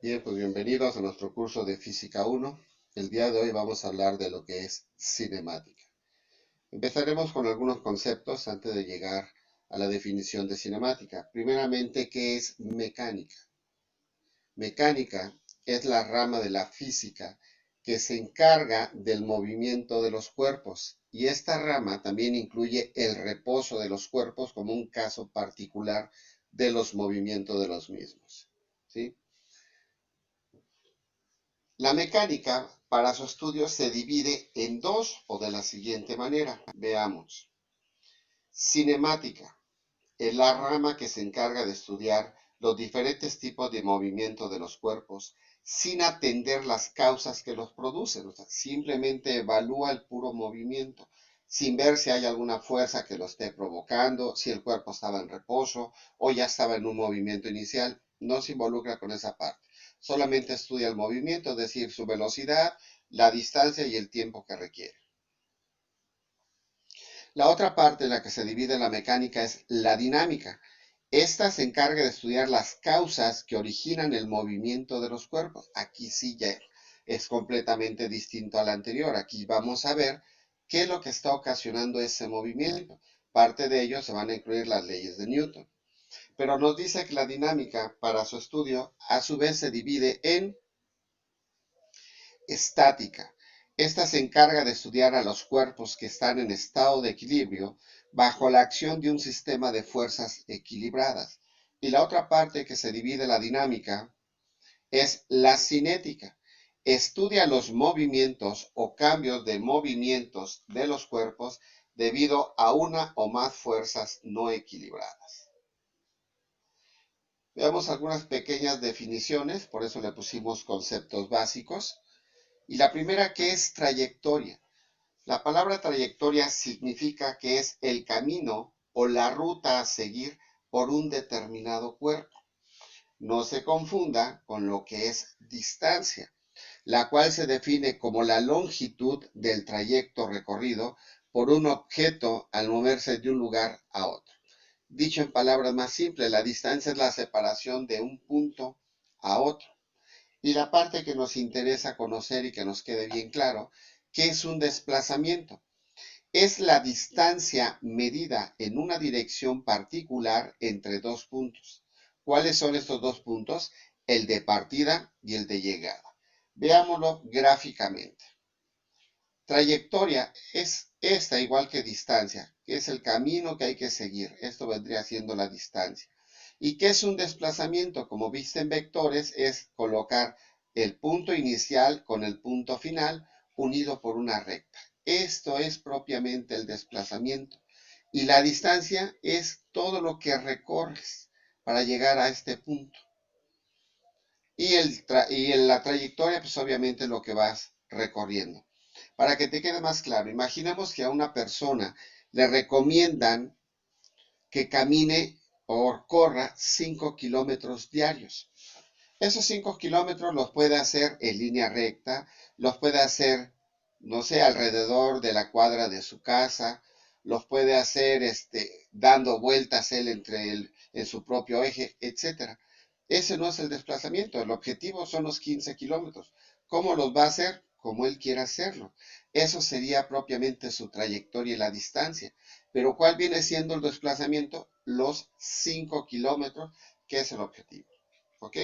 Bien, pues bienvenidos a nuestro curso de Física 1. El día de hoy vamos a hablar de lo que es cinemática. Empezaremos con algunos conceptos antes de llegar a la definición de cinemática. Primeramente, ¿qué es mecánica? Mecánica es la rama de la física que se encarga del movimiento de los cuerpos y esta rama también incluye el reposo de los cuerpos como un caso particular de los movimientos de los mismos. ¿Sí? La mecánica para su estudio se divide en dos o de la siguiente manera. Veamos. Cinemática es la rama que se encarga de estudiar los diferentes tipos de movimiento de los cuerpos sin atender las causas que los producen. O sea, simplemente evalúa el puro movimiento sin ver si hay alguna fuerza que lo esté provocando, si el cuerpo estaba en reposo o ya estaba en un movimiento inicial. No se involucra con esa parte. Solamente estudia el movimiento, es decir, su velocidad, la distancia y el tiempo que requiere. La otra parte en la que se divide la mecánica es la dinámica. Esta se encarga de estudiar las causas que originan el movimiento de los cuerpos. Aquí sí ya es completamente distinto al anterior. Aquí vamos a ver qué es lo que está ocasionando ese movimiento. Parte de ello se van a incluir las leyes de Newton. Pero nos dice que la dinámica para su estudio a su vez se divide en estática. Esta se encarga de estudiar a los cuerpos que están en estado de equilibrio bajo la acción de un sistema de fuerzas equilibradas. Y la otra parte que se divide la dinámica es la cinética. Estudia los movimientos o cambios de movimientos de los cuerpos debido a una o más fuerzas no equilibradas. Veamos algunas pequeñas definiciones, por eso le pusimos conceptos básicos. Y la primera que es trayectoria. La palabra trayectoria significa que es el camino o la ruta a seguir por un determinado cuerpo. No se confunda con lo que es distancia, la cual se define como la longitud del trayecto recorrido por un objeto al moverse de un lugar a otro. Dicho en palabras más simples, la distancia es la separación de un punto a otro. Y la parte que nos interesa conocer y que nos quede bien claro, ¿qué es un desplazamiento? Es la distancia medida en una dirección particular entre dos puntos. ¿Cuáles son estos dos puntos? El de partida y el de llegada. Veámoslo gráficamente. Trayectoria es esta igual que distancia, que es el camino que hay que seguir. Esto vendría siendo la distancia. ¿Y qué es un desplazamiento? Como viste en vectores, es colocar el punto inicial con el punto final unido por una recta. Esto es propiamente el desplazamiento. Y la distancia es todo lo que recorres para llegar a este punto. Y la trayectoria, pues obviamente lo que vas recorriendo. Para que te quede más claro, imaginemos que a una persona le recomiendan que camine o corra 5 kilómetros diarios. Esos 5 kilómetros los puede hacer en línea recta, los puede hacer, no sé, alrededor de la cuadra de su casa, los puede hacer dando vueltas él en su propio eje, etcétera. Ese no es el desplazamiento, el objetivo son los 15 kilómetros. ¿Cómo los va a hacer? Como él quiera hacerlo. Eso sería propiamente su trayectoria y la distancia. Pero ¿cuál viene siendo el desplazamiento? Los 5 kilómetros, que es el objetivo. ¿Ok?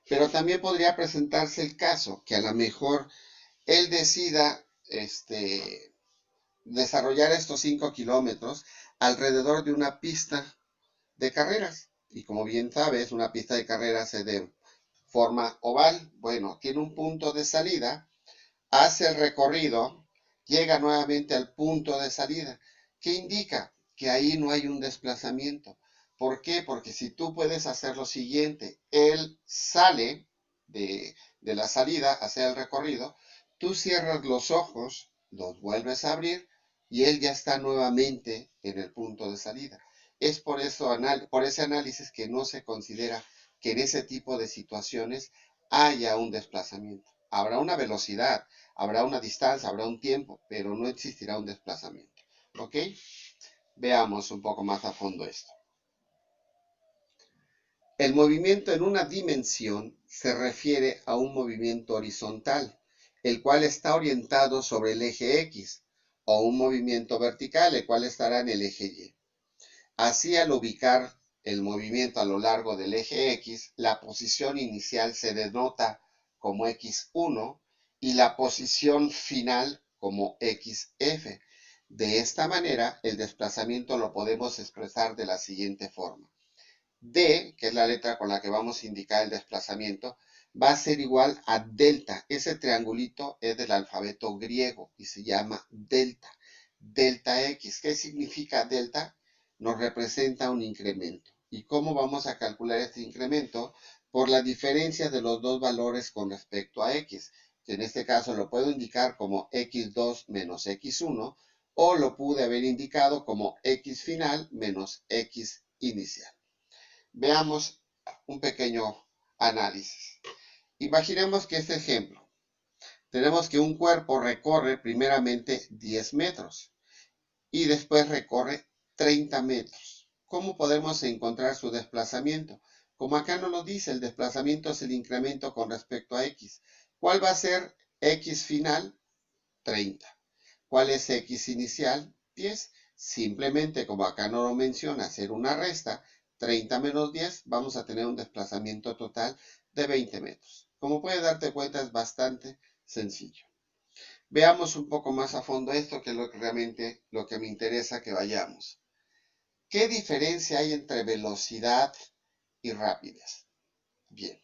Pero también podría presentarse el caso que a lo mejor él decida desarrollar estos 5 kilómetros alrededor de una pista de carreras. Y como bien sabes, una pista de carreras es de forma oval. Bueno, tiene un punto de salida, hace el recorrido, llega nuevamente al punto de salida. ¿Qué indica? Que ahí no hay un desplazamiento. ¿Por qué? Porque si tú puedes hacer lo siguiente, él sale de la salida hacia el recorrido, tú cierras los ojos, los vuelves a abrir y él ya está nuevamente en el punto de salida. Es por eso, por ese análisis que no se considera que en ese tipo de situaciones haya un desplazamiento. Habrá una velocidad, habrá una distancia, habrá un tiempo, pero no existirá un desplazamiento. ¿Ok? Veamos un poco más a fondo esto. El movimiento en una dimensión se refiere a un movimiento horizontal, el cual está orientado sobre el eje X, o un movimiento vertical, el cual estará en el eje Y. Así, al ubicar el movimiento a lo largo del eje X, la posición inicial se denota como X1 y la posición final como XF. De esta manera, el desplazamiento lo podemos expresar de la siguiente forma. D, que es la letra con la que vamos a indicar el desplazamiento, va a ser igual a delta. Ese triangulito es del alfabeto griego y se llama delta. Delta X. ¿Qué significa delta? Nos representa un incremento. ¿Y cómo vamos a calcular este incremento? Por la diferencia de los dos valores con respecto a X. Que en este caso lo puedo indicar como X2 menos X1 o lo pude haber indicado como X final menos X inicial. Veamos un pequeño análisis. Imaginemos que este ejemplo, tenemos que un cuerpo recorre primeramente 10 metros y después recorre 30 metros. ¿Cómo podemos encontrar su desplazamiento? Como acá no lo dice, el desplazamiento es el incremento con respecto a X. ¿Cuál va a ser X final? 30. ¿Cuál es X inicial? 10. Simplemente, como acá no lo menciona, hacer una resta, 30 menos 10, vamos a tener un desplazamiento total de 20 metros. Como puedes darte cuenta, es bastante sencillo. Veamos un poco más a fondo esto, que es realmente lo que me interesa que vayamos. ¿Qué diferencia hay entre velocidad y rapidez? Bien.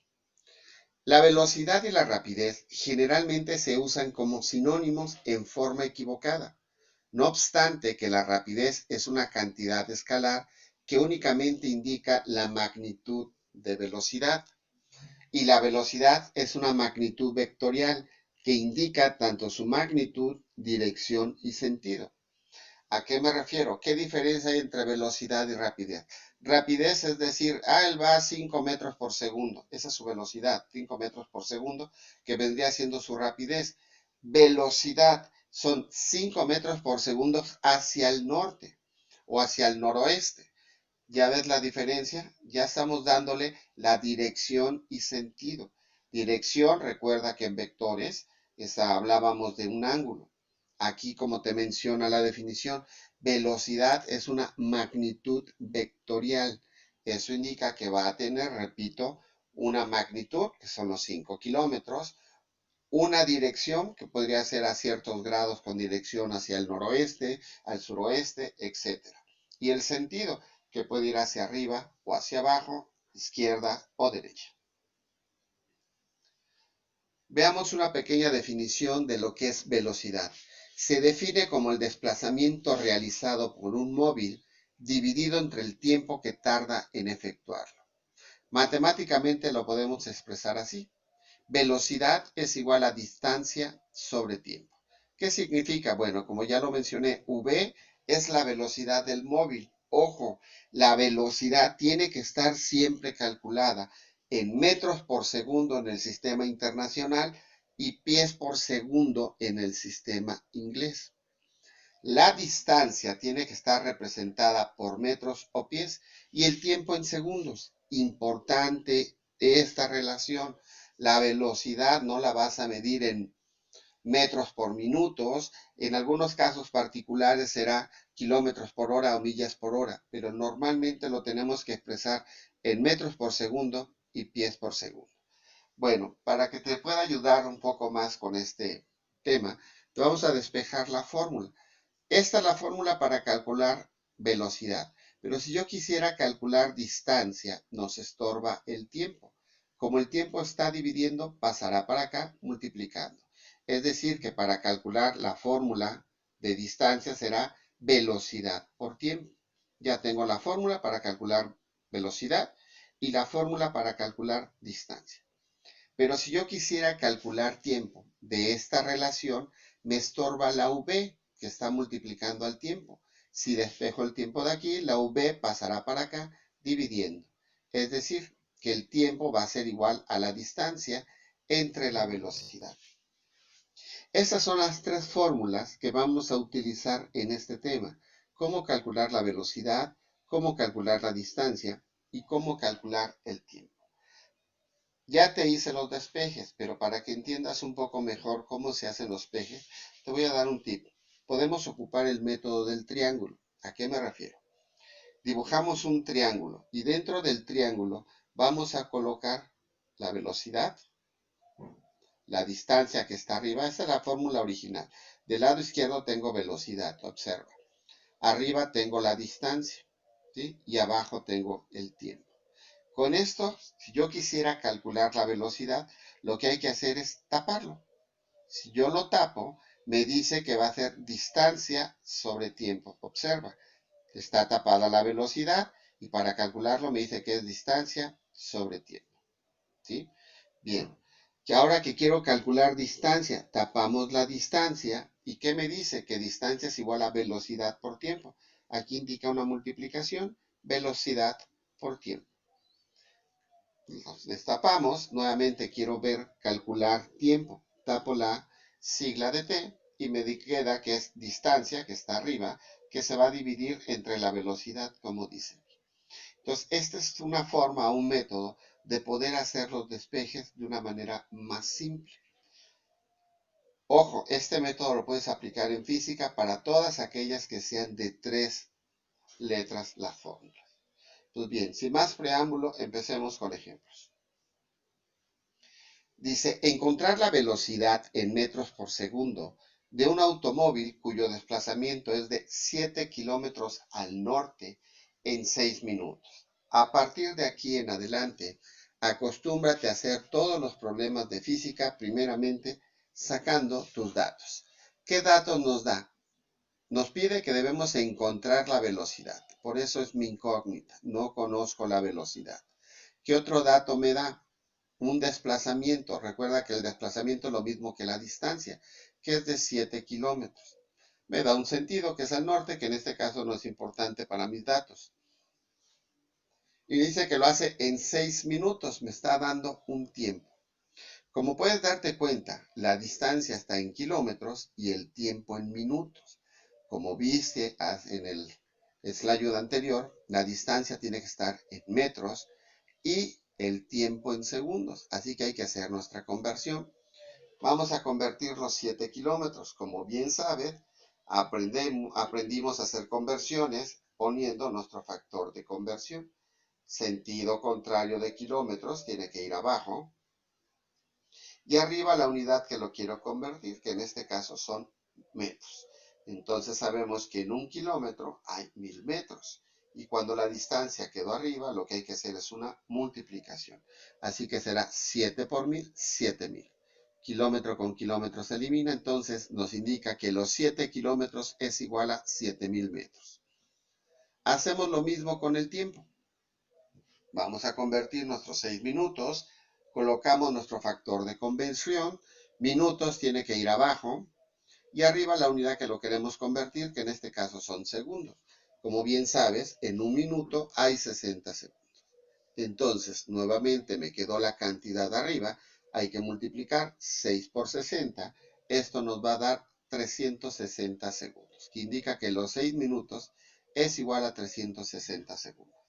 La velocidad y la rapidez generalmente se usan como sinónimos en forma equivocada. No obstante que la rapidez es una cantidad escalar que únicamente indica la magnitud de velocidad y la velocidad es una magnitud vectorial que indica tanto su magnitud, dirección y sentido. ¿A qué me refiero? ¿Qué diferencia hay entre velocidad y rapidez? Rapidez es decir, él va a 5 metros por segundo. Esa es su velocidad, 5 metros por segundo, que vendría siendo su rapidez. Velocidad son 5 metros por segundo hacia el norte o hacia el noroeste. ¿Ya ves la diferencia? Ya estamos dándole la dirección y sentido. Dirección, recuerda que en vectores hablábamos de un ángulo. Aquí, como te menciona la definición, velocidad es una magnitud vectorial. Eso indica que va a tener, repito, una magnitud, que son los 5 kilómetros, una dirección, que podría ser a ciertos grados con dirección hacia el noroeste, al suroeste, etc. Y el sentido, que puede ir hacia arriba o hacia abajo, izquierda o derecha. Veamos una pequeña definición de lo que es velocidad. Se define como el desplazamiento realizado por un móvil dividido entre el tiempo que tarda en efectuarlo. Matemáticamente lo podemos expresar así. Velocidad es igual a distancia sobre tiempo. ¿Qué significa? Bueno, como ya lo mencioné, v es la velocidad del móvil. Ojo, la velocidad tiene que estar siempre calculada en metros por segundo en el sistema internacional y pies por segundo en el sistema inglés. La distancia tiene que estar representada por metros o pies y el tiempo en segundos. Importante esta relación. La velocidad no la vas a medir en metros por minutos. En algunos casos particulares será kilómetros por hora o millas por hora, pero normalmente lo tenemos que expresar en metros por segundo y pies por segundo. Bueno, para que te pueda ayudar un poco más con este tema, te vamos a despejar la fórmula. Esta es la fórmula para calcular velocidad, pero si yo quisiera calcular distancia, nos estorba el tiempo. Como el tiempo está dividiendo, pasará para acá multiplicando. Es decir, que para calcular la fórmula de distancia será velocidad por tiempo. Ya tengo la fórmula para calcular velocidad y la fórmula para calcular distancia. Pero si yo quisiera calcular tiempo de esta relación, me estorba la v, que está multiplicando al tiempo. Si despejo el tiempo de aquí, la v pasará para acá dividiendo. Es decir, que el tiempo va a ser igual a la distancia entre la velocidad. Estas son las tres fórmulas que vamos a utilizar en este tema. Cómo calcular la velocidad, cómo calcular la distancia y cómo calcular el tiempo. Ya te hice los despejes, pero para que entiendas un poco mejor cómo se hacen los despejes, te voy a dar un tip. Podemos ocupar el método del triángulo. ¿A qué me refiero? Dibujamos un triángulo y dentro del triángulo vamos a colocar la velocidad, la distancia que está arriba. Esta es la fórmula original. Del lado izquierdo tengo velocidad, observa. Arriba tengo la distancia, ¿sí? Y abajo tengo el tiempo. Con esto, si yo quisiera calcular la velocidad, lo que hay que hacer es taparlo. Si yo lo tapo, me dice que va a ser distancia sobre tiempo. Observa, está tapada la velocidad y para calcularlo me dice que es distancia sobre tiempo. ¿Sí? Bien, que ahora que quiero calcular distancia, tapamos la distancia. ¿Y qué me dice? Que distancia es igual a velocidad por tiempo. Aquí indica una multiplicación, velocidad por tiempo. Nos destapamos, nuevamente quiero ver calcular tiempo. Tapo la sigla de t y me queda que es distancia, que está arriba, que se va a dividir entre la velocidad, como dice. Entonces, esta es una forma, un método de poder hacer los despejes de una manera más simple. Ojo, este método lo puedes aplicar en física para todas aquellas que sean de 3 letras la fórmula. Pues bien, sin más preámbulo, empecemos con ejemplos. Dice, encontrar la velocidad en metros por segundo de un automóvil cuyo desplazamiento es de 7 kilómetros al norte en 6 minutos. A partir de aquí en adelante, acostúmbrate a hacer todos los problemas de física, primeramente sacando tus datos. ¿Qué datos nos da? Nos pide que debemos encontrar la velocidad. Por eso es mi incógnita. No conozco la velocidad. ¿Qué otro dato me da? Un desplazamiento. Recuerda que el desplazamiento es lo mismo que la distancia, que es de 7 kilómetros. Me da un sentido que es al norte, que en este caso no es importante para mis datos. Y dice que lo hace en 6 minutos. Me está dando un tiempo. Como puedes darte cuenta, la distancia está en kilómetros y el tiempo en minutos. Como viste en el slide anterior, la distancia tiene que estar en metros y el tiempo en segundos. Así que hay que hacer nuestra conversión. Vamos a convertir los 7 kilómetros. Como bien sabes, aprendimos a hacer conversiones poniendo nuestro factor de conversión. Sentido contrario de kilómetros tiene que ir abajo. Y arriba la unidad que lo quiero convertir, que en este caso son metros. Entonces sabemos que en 1 kilómetro hay 1000 metros. Y cuando la distancia quedó arriba, lo que hay que hacer es una multiplicación. Así que será 7 por 1000, 7000. Kilómetro con kilómetro se elimina, entonces nos indica que los 7 kilómetros es igual a 7000 metros. Hacemos lo mismo con el tiempo. Vamos a convertir nuestros 6 minutos. Colocamos nuestro factor de conversión. Minutos tiene que ir abajo. Y arriba la unidad que lo queremos convertir, que en este caso son segundos. Como bien sabes, en 1 minuto hay 60 segundos. Entonces, nuevamente me quedó la cantidad arriba. Hay que multiplicar 6 por 60. Esto nos va a dar 360 segundos, que indica que los 6 minutos es igual a 360 segundos.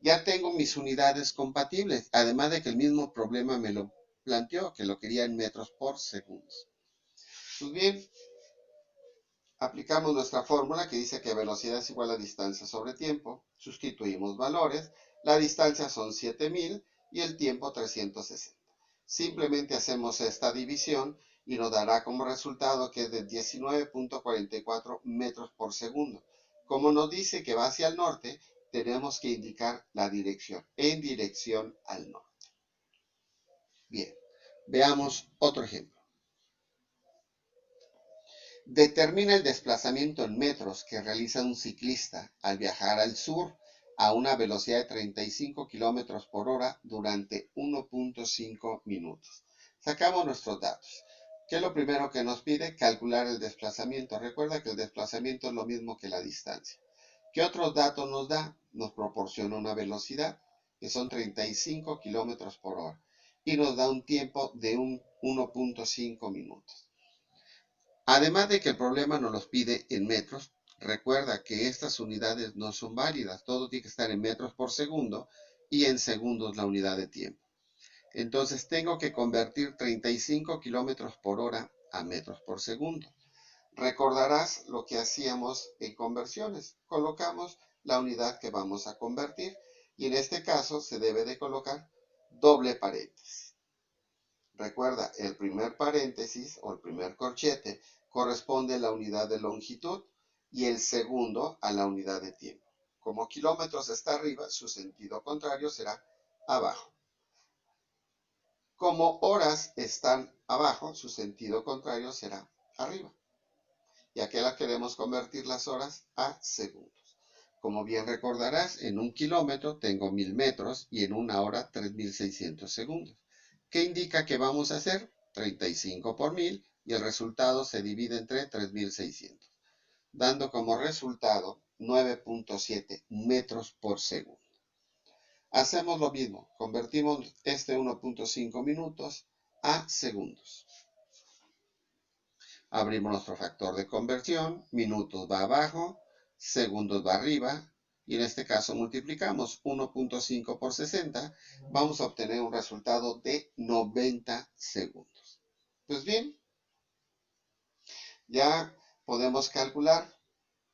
Ya tengo mis unidades compatibles, además de que el mismo problema me lo planteó, que lo quería en metros por segundo. Pues bien, aplicamos nuestra fórmula que dice que velocidad es igual a distancia sobre tiempo. Sustituimos valores. La distancia son 7000 y el tiempo 360. Simplemente hacemos esta división y nos dará como resultado que es de 19.44 metros por segundo. Como nos dice que va hacia el norte, tenemos que indicar la dirección, en dirección al norte. Bien, veamos otro ejemplo. Determina el desplazamiento en metros que realiza un ciclista al viajar al sur a una velocidad de 35 kilómetros por hora durante 1.5 minutos. Sacamos nuestros datos. ¿Qué es lo primero que nos pide? Calcular el desplazamiento. Recuerda que el desplazamiento es lo mismo que la distancia. ¿Qué otros datos nos da? Nos proporciona una velocidad, que son 35 kilómetros por hora, y nos da un tiempo de 1.5 minutos. Además de que el problema nos los pide en metros, recuerda que estas unidades no son válidas. Todo tiene que estar en metros por segundo y en segundos la unidad de tiempo. Entonces tengo que convertir 35 kilómetros por hora a metros por segundo. Recordarás lo que hacíamos en conversiones. Colocamos la unidad que vamos a convertir y en este caso se debe de colocar doble paréntesis. Recuerda, el primer paréntesis o el primer corchete corresponde a la unidad de longitud y el segundo a la unidad de tiempo. Como kilómetros está arriba, su sentido contrario será abajo. Como horas están abajo, su sentido contrario será arriba. Y aquí la queremos convertir las horas a segundos. Como bien recordarás, en un kilómetro tengo 1000 metros y en una hora 3600 segundos. ¿Qué indica que vamos a hacer? 35 por 1000 y el resultado se divide entre 3600, dando como resultado 9.7 metros por segundo. Hacemos lo mismo, convertimos este 1.5 minutos a segundos. Abrimos nuestro factor de conversión, minutos va abajo, segundos va arriba, y en este caso multiplicamos 1.5 por 60, vamos a obtener un resultado de 90 segundos. Pues bien, ya podemos calcular.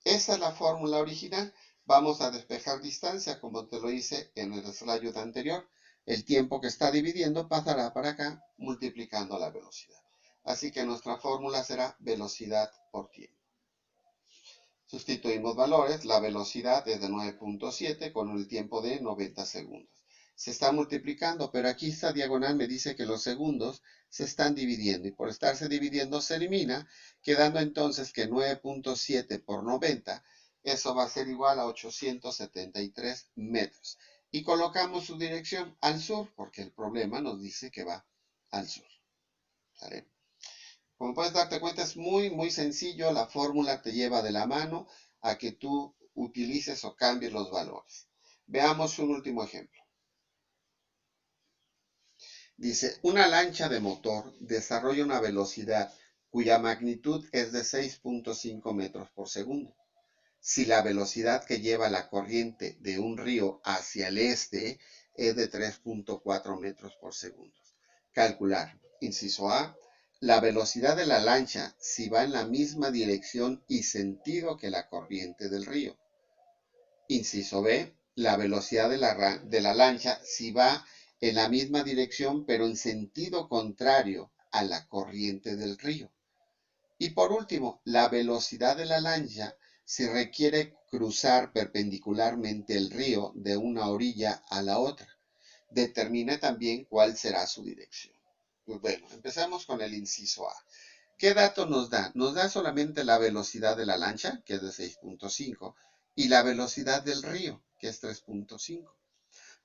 Esa es la fórmula original. Vamos a despejar distancia, como te lo hice en el slide anterior. El tiempo que está dividiendo pasará para acá, multiplicando la velocidad. Así que nuestra fórmula será velocidad por tiempo. Sustituimos valores, la velocidad es de 9.7 con el tiempo de 90 segundos. Se está multiplicando, pero aquí esta diagonal me dice que los segundos se están dividiendo y por estarse dividiendo se elimina, quedando entonces que 9.7 por 90, eso va a ser igual a 873 metros. Y colocamos su dirección al sur, porque el problema nos dice que va al sur. ¿Sale? Como puedes darte cuenta, es muy sencillo. La fórmula te lleva de la mano a que tú utilices o cambies los valores. Veamos un último ejemplo. Dice, una lancha de motor desarrolla una velocidad cuya magnitud es de 6.5 metros por segundo. Si la velocidad que lleva la corriente de un río hacia el este es de 3.4 metros por segundo. Calcular. Inciso A. La velocidad de la lancha si va en la misma dirección y sentido que la corriente del río. Inciso B. La velocidad de la lancha si va en la misma dirección pero en sentido contrario a la corriente del río. Y por último, la velocidad de la lancha si requiere cruzar perpendicularmente el río de una orilla a la otra. Determine también cuál será su dirección. Pues bueno, empezamos con el inciso A. ¿Qué dato nos da? Nos da solamente la velocidad de la lancha, que es de 6.5, y la velocidad del río, que es 3.5.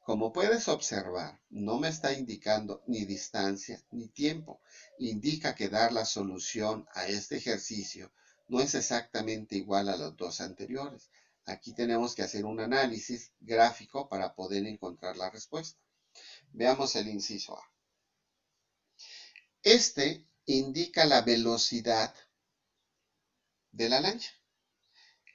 Como puedes observar, no me está indicando ni distancia ni tiempo. Indica que dar la solución a este ejercicio no es exactamente igual a los dos anteriores. Aquí tenemos que hacer un análisis gráfico para poder encontrar la respuesta. Veamos el inciso A. Este indica la velocidad de la lancha.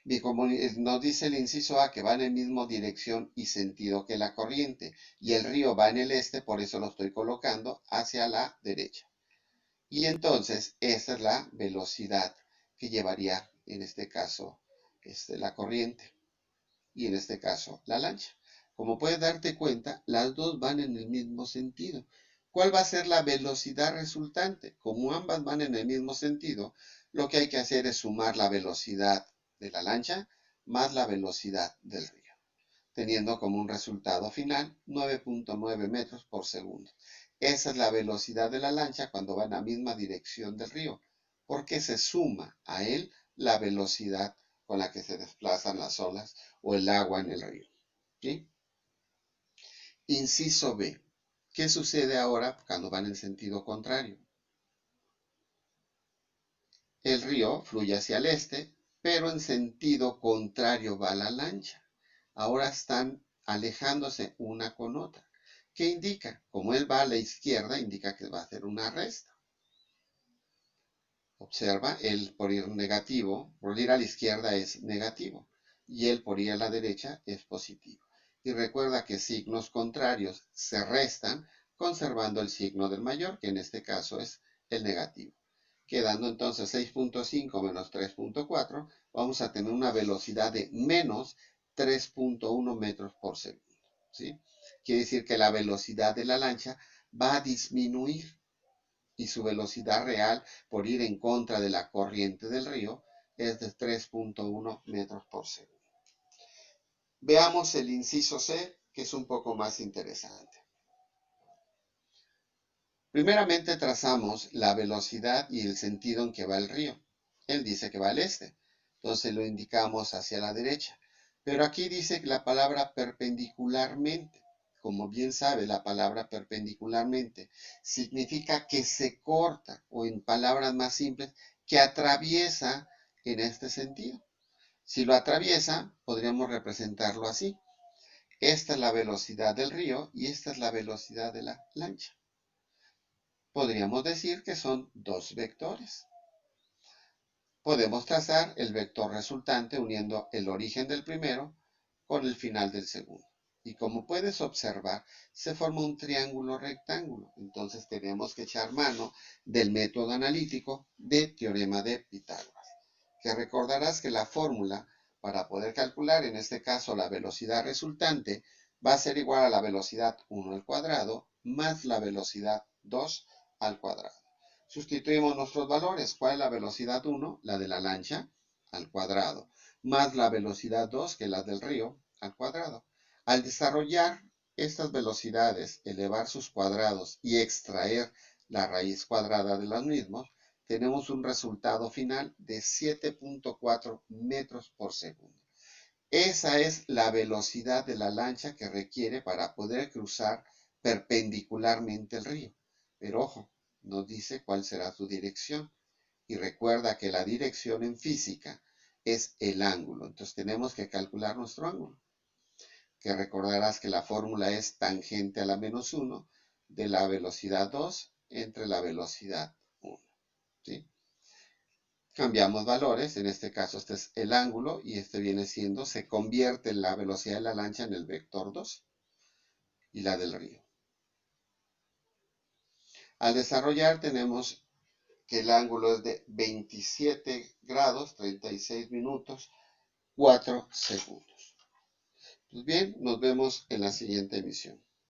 Y como nos dice el inciso A que va en la misma dirección y sentido que la corriente, y el río va en el este, por eso lo estoy colocando hacia la derecha. Y entonces esa es la velocidad que llevaría en este caso la corriente y en este caso la lancha. Como puedes darte cuenta, las dos van en el mismo sentido. ¿Cuál va a ser la velocidad resultante? Como ambas van en el mismo sentido, lo que hay que hacer es sumar la velocidad de la lancha más la velocidad del río, teniendo como un resultado final 9.9 metros por segundo. Esa es la velocidad de la lancha cuando va en la misma dirección del río, porque se suma a él la velocidad con la que se desplazan las olas o el agua en el río. ¿Sí? Inciso B. ¿Qué sucede ahora cuando van en sentido contrario? El río fluye hacia el este, pero en sentido contrario va la lancha. Ahora están alejándose una con otra. ¿Qué indica? Como él va a la izquierda, indica que va a hacer una resta. Observa, él por ir negativo, por ir a la izquierda es negativo, y él por ir a la derecha es positivo. Y recuerda que signos contrarios se restan conservando el signo del mayor, que en este caso es el negativo. Quedando entonces 6.5 menos 3.4, vamos a tener una velocidad de menos 3.1 metros por segundo. ¿Sí? Quiere decir que la velocidad de la lancha va a disminuir y su velocidad real por ir en contra de la corriente del río es de 3.1 metros por segundo. Veamos el inciso C, que es un poco más interesante. Primeramente trazamos la velocidad y el sentido en que va el río. Él dice que va al este, entonces lo indicamos hacia la derecha. Pero aquí dice la palabra perpendicularmente. Como bien sabe, la palabra perpendicularmente significa que se corta, o en palabras más simples, que atraviesa en este sentido. Si lo atraviesa, podríamos representarlo así. Esta es la velocidad del río y esta es la velocidad de la lancha. Podríamos decir que son dos vectores. Podemos trazar el vector resultante uniendo el origen del primero con el final del segundo. Y como puedes observar, se forma un triángulo rectángulo. Entonces tenemos que echar mano del método analítico de teorema de Pitágoras. Que recordarás que la fórmula para poder calcular, en este caso, la velocidad resultante, va a ser igual a la velocidad 1 al cuadrado más la velocidad 2 al cuadrado. Sustituimos nuestros valores. ¿Cuál es la velocidad 1? La de la lancha al cuadrado, más la velocidad 2, que es la del río, al cuadrado. Al desarrollar estas velocidades, elevar sus cuadrados y extraer la raíz cuadrada de los mismos, tenemos un resultado final de 7.4 metros por segundo. Esa es la velocidad de la lancha que requiere para poder cruzar perpendicularmente el río. Pero ojo, nos dice cuál será su dirección. Y recuerda que la dirección en física es el ángulo. Entonces tenemos que calcular nuestro ángulo. Que recordarás que la fórmula es tangente a la menos 1 de la velocidad 2 entre la velocidad 1. ¿Sí? Cambiamos valores, en este caso este es el ángulo y este viene siendo, se convierte en la velocidad de la lancha en el vector 2 y la del río. Al desarrollar tenemos que el ángulo es de 27 grados, 36 minutos, 4 segundos. Pues bien, nos vemos en la siguiente emisión.